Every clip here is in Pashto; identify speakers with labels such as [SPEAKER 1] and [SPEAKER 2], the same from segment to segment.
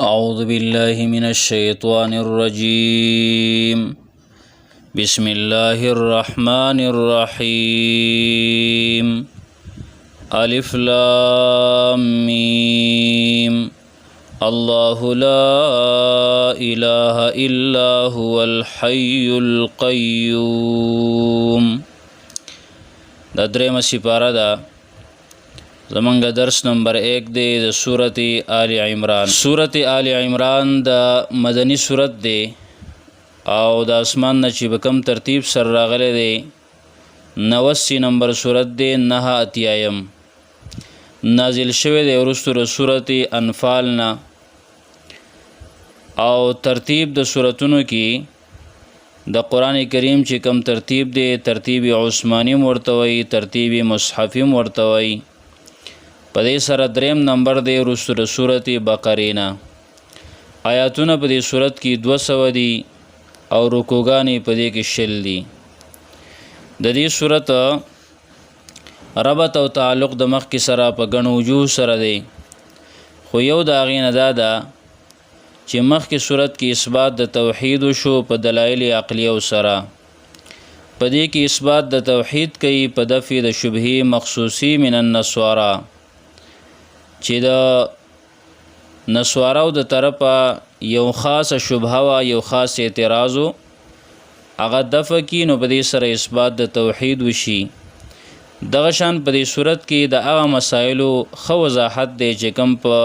[SPEAKER 1] أعوذ بالله من الشيطان الرجيم. بسم الله الرحمن الرحيم. ألف لام ميم. الله لا إله إلا هو الحي القيوم. دا درېمه سپاره ده. زمانگا درس نمبر 1 دی د سورت آل عمران. سورت آل عمران د مدنی سورت دی او د اسمان نه چې بکم ترتیب سر راغلی دی 89 نمبر سورت دی 9 اتیایم نازل شوی دی وروسته د سورت انفال نه او ترتیب د سورتونو کې د قرآن کریم چې کم ترتیب دی ترتیب عثمانی مرتوی ترتیب مصحفی مرتوی په دې سره دریم نمبر دی وروسته د سورت بقره نه آیاتونه په دې سورت کې 200 دي او رکوګانې په دې کې شل دي. د دې سورت ربط او تعلق د مخ کې سره په غنو وجوه سره دی خو یو د هغې نه دا ده چې مخ کې سورت کې اثبات د توحید شو په دلایل عقلیه سره په دې کې اثبات د توحید کوي په دفع د شبهه مخصوصی من النصارى چې د نسواراو د طرفه یو خاص شبهه وا یو خاص اعتراض هغه دفع کی نو په دې سره اثبات د توحید وشي. دغه شان په دې صورت کې د هغه مسایلو خو وضاحت دی چې کوم په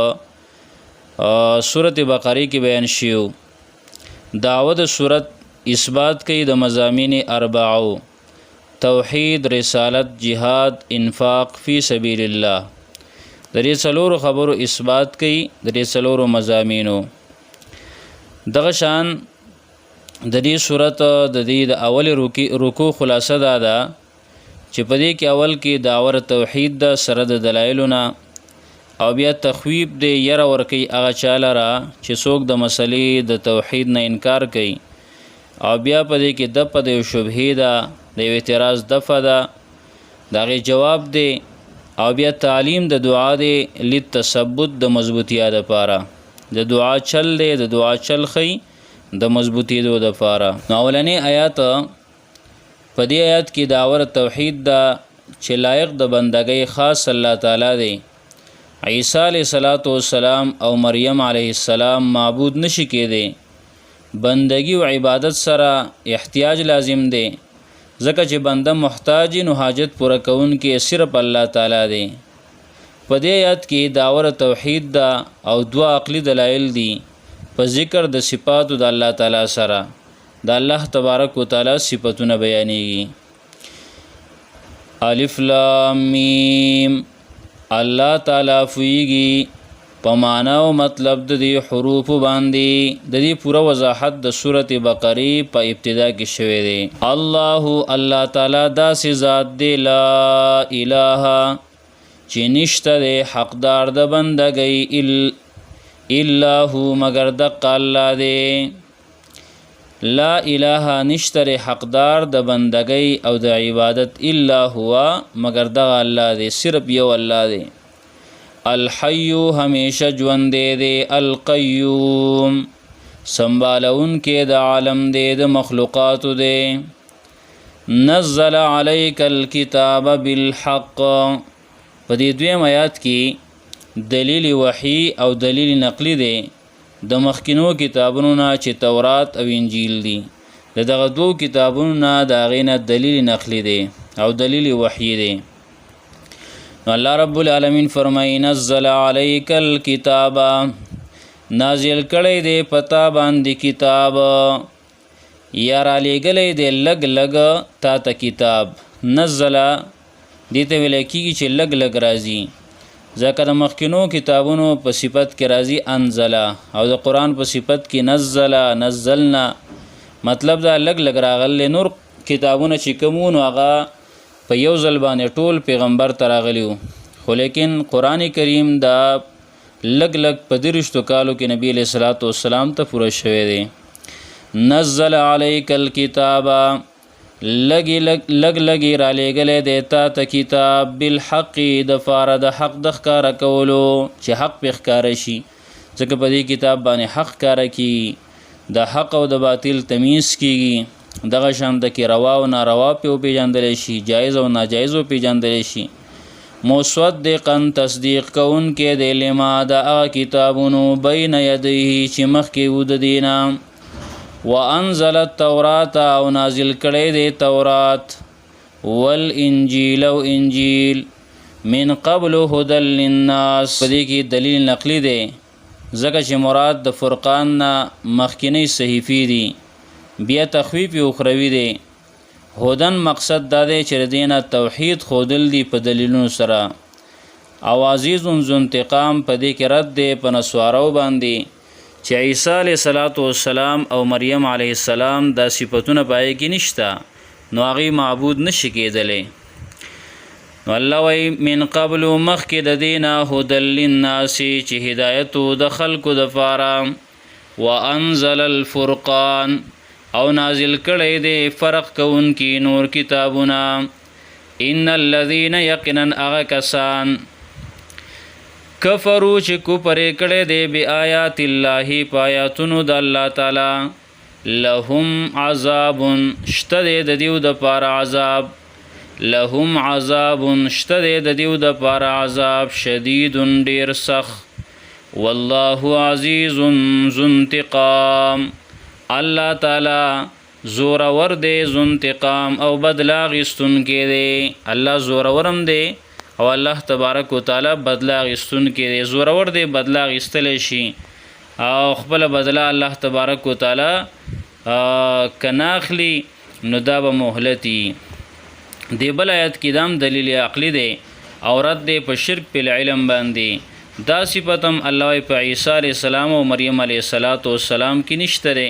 [SPEAKER 1] سورت بقره کې بیان شیو. دعوه د صورت اثبات کوي د مضامین اربعو توحید رسالت جهاد انفاق فی سبیل الله د دې څلورو خبرو اثبات کوي د دې څلورو مضامینو. دغه شان د دې صورت د دې د اول رکوع خلاصه ده چې په دې کې اول کې داور توحید د سره د دلایلونه او بیا تخویب دی یره ورکی هغه چاله را چې څوک د مسلې د توحید نه انکار کوي او بیا په دې کې د په د شبهه ده د اعتراض دفع ده دغه جواب دی او بیا تعلیم د دعا دی لتثبت د مضبوطیا د پاره د دعا چل دی د دعا چل خي د مضبوطی د پاره. اولنې آیات په دې آیات کې داور توحید دا چې لایق د بندګۍ خاص الله تعالی دی. عیسی علیه السلام او مریم علیه السلام معبود نشي کېدی. بندګي او عبادت سره احتیاج لازم دی ځکه چې بنده محتاج نو حاجت پوره کون کې صرف الله تعالی دی. په دې آیات کې داور توحید دا او دوا عقلی دلایل دي په ذکر د صفات د الله تعالی سره د الله تبارک وتعالى صفاتونه بیانېږي. الف لام میم الله تعالی فویږي په معنا او مطلب د دې حروف باندې د دې پوره وضاحت د سورته بقره په ابتدا کې شوی دی. الله تعالی داسې ذات دی لا اله چې نشته دی حقدار د بندګۍ الا هو مگر د الله دی. لا اله نشته حقدار د بندګۍ او د عبادت الا هو مگر د الله دی صرف یو الله دی. الحی همیشه ژوند دی القیوم سنبالون کې د عالم دی د مخلوقات دی. نزل علیک الکتاب بالحق په دې دویم آیات کې دلیل وحی او دلیل نقلی دی د مخکینو کتابونو نه چې تورات او انجیل دي دغه دوه کتابونو نه د هغې نه دلیل نقلی دی او دلیل وحی دی. الله رب العالمین فرمایي نزل علیک الکتاب نازل کړی دی پتا باندې کتاب یا را لېږلی دی لږ لږ تا ته کتاب. نزل دې ته ویلی کېږي چې لږ لږ راځي ځکه د مخکینو کتابونو په صفت کې راځي انزله او د قرآن په صفت کې نزله نزلنا مطلب دا لږ لږ راغلی. نور کتابونه چې کوم نو هغه په یو ځل باندې ټول پیغمبر ته راغلی و خو لیکن قرآن کریم دا لږ لږ په 30 کالو کې نبی علیہ الصلوۃ والسلام ته پوره شوی دی. نزل علیک الکتاب لګ را لېږلی دی تا ته کتاب بالحق د پاره د حق د ښکاره کولو چې حق پې ښکاره شي ځکه په دې کتاب باندې حق کاره کیږي، د حق او د باطل تمیز کیږي، دغه شان د کې روا او ناروا په پیژندل شي، جایز او ناجایز په پیژندل شي. مصدقا تصدیق کون کې د لما د هغه کتابونو بین یدیه چې مخکې و د دینه، وانزل التورات او نازل کړی دی تورات، والانجیل او انجیل، من قبل هدى للناس. په دې کې دلیل نقلی دی ځکه چې مراد د فرقان نه مخکینی صحیفې دي، بیا تخویف اخروی دی. هدن مقصد دا دی چې دینه توحید خودل دی په دلیلونو سره، او عزیز ذو انتقام په دې کې رد دی په نسوارو باندې چې عیسی علیه السلام او مریم علیه السلام دا صفتونه پای کې نشته، نو هغه معبود نشي کېدلی. نو الله وی من قبل مخکې د دینه هدل للناس چې هدایت د خلکو د پاره، وانزل الفرقان او نازل کړی دی فرق کوونکي نور کتابونه. ان الذين یقینا هغه کسان کفرو چې کفر کړی دی بآیات الله په آیاتونو د الله تعالی، لهم عذاب شته دی د دیو د پاره عذاب، لهم عذاب شته دی د دیو د پاره عذاب، شدید ډیر سخت. والله عزیز ذو انتقام، الله تعالی زورور دی، ذو انتقام او بدلا غستون کې دی. الله زورورم دی او الله تبارک وتعالی بدلا غستون کې دی، زورور دی بدلا غستل شي او خپل بدلا الله تبارک وتعالی کناخلی نو دا به مهلتی. دی بل آیت کې دام دلیل عقلی دی او رد دی په شرک په علم باندې. دا صفتم الله په عیسی علیه السلام او مریم علیه السلام کې نشته دی.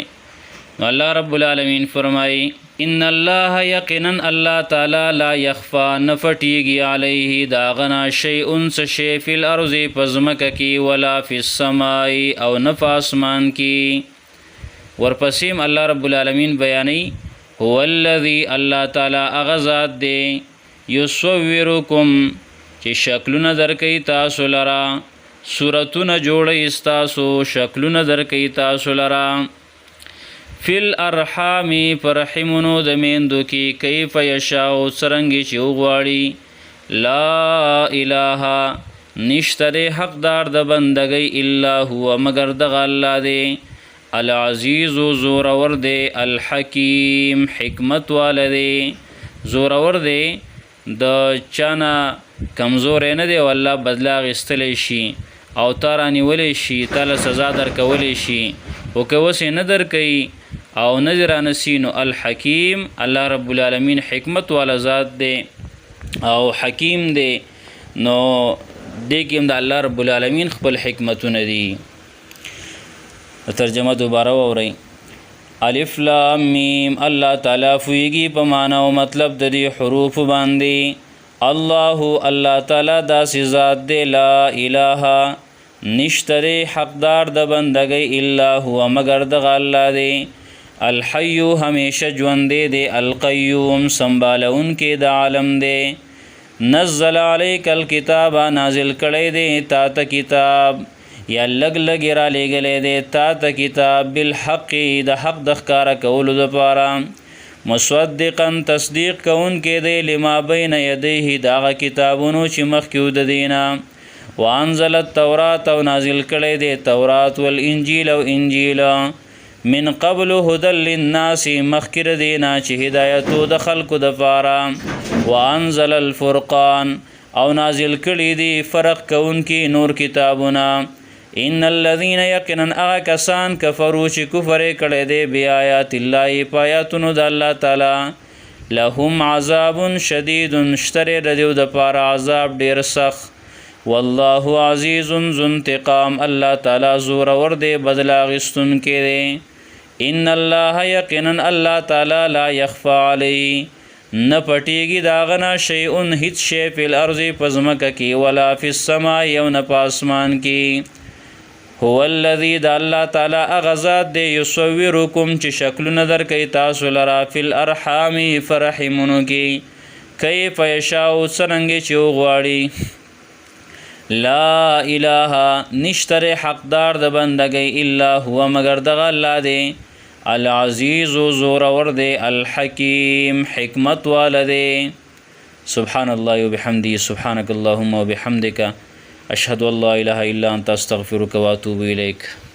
[SPEAKER 1] الله رب العالمین فرمای ان الله یقینا الله تعالی لا یخفا نفټیږي علیه داغنا شیء شی فی الارض پزمکه کی ولا فی السماء او نف اسمان کی. ورپسیم الله رب العالمین بیانی هو الذی الله تعالی اغذات دی یصورکم چې شکلونه درکې تاسو لرا، صورتونه جوړې استاسو شکلونه درکې تاسو لرا، فی الارحام فرحمونو د میندو کې کیف یشاء څرنګه چې وغواړي، لا اله نشته حقدار د بندګۍ الا هو مگر دغه الله دی، العزیز زورور دی، الحکیم حکمت والده. زورور دی د چانا کمزور نه دی او الله بدلا غستلی شي او تارانی ولی شي تعالی سزا در کولی شي او که وسې نه در کوي او نظر نسینو الحکیم الله رب العالمین حکمت والا ذات دی او حکیم دی. نو دې کې د الله رب العالمین خپل حکمتونه دي. ترجمه دوباره وورئ. الف لام میم الله تعالی فویږي په معنا او مطلب د دې حروف باندې. الله تعالی داسې ذات دی لا اله نشتره حقدار د بندګۍ الا هو مگر دغه الله دی، الحی همیشه ژوندی دی، القیوم سنبالون کې د عالم دی. نزل علیک الکتاب نازل کړی دی تا ته کتاب یا لګ لګ را لېږلی دی تا ته کتاب بالحق د حق د ښکاره کولو دپاره، مصدقا تصدیق کوونکی دی لما بین یدیه د هغه کتابونو چې مخکې و د دې نه، وانزل التورات او نازل کړی دی تورات والانجیل او انجیل من قبل هدى للناس مخکې د دې نه چې هدایتو د خلکو دپاره، وانزل الفرقان او نازل کړي دي فرق کوونکي نور کتابونه. ان الذين یقینا هغه کسان کفرو چې کفر کړی دی بآیات الله په آیاتونو د الله تعالی، لهم عذاب شدید شتره د دیو دپاره عذاب ډیر سخت. والله عزیز ذو انتقام الله تعالی زورور دی بدلا غستونکی دی. ان الله یقینا الله تعالی لا یخفى علی نه پټیږي داغنا شیء هیڅ شی فی الارض پزمکه کې ولا فی السماء یو نه په اسمان کې. هو الذی د الله تعالی اغذات دی یصورکم چې شکلونه درکې تاسو لرا فی الارحام فرحمونو کې کیف یشاء څرنګه چې وغواړي. لا اله نشتر حقدار د بندګۍ الا هو مگر دغه الله دی العزیز زورور دی الحکیم حکمت والده. سبحان الله وبحمده سبحانك اللهم وبحمدك اشهد ان لا اله الا انت استغفرك واتوب اليك.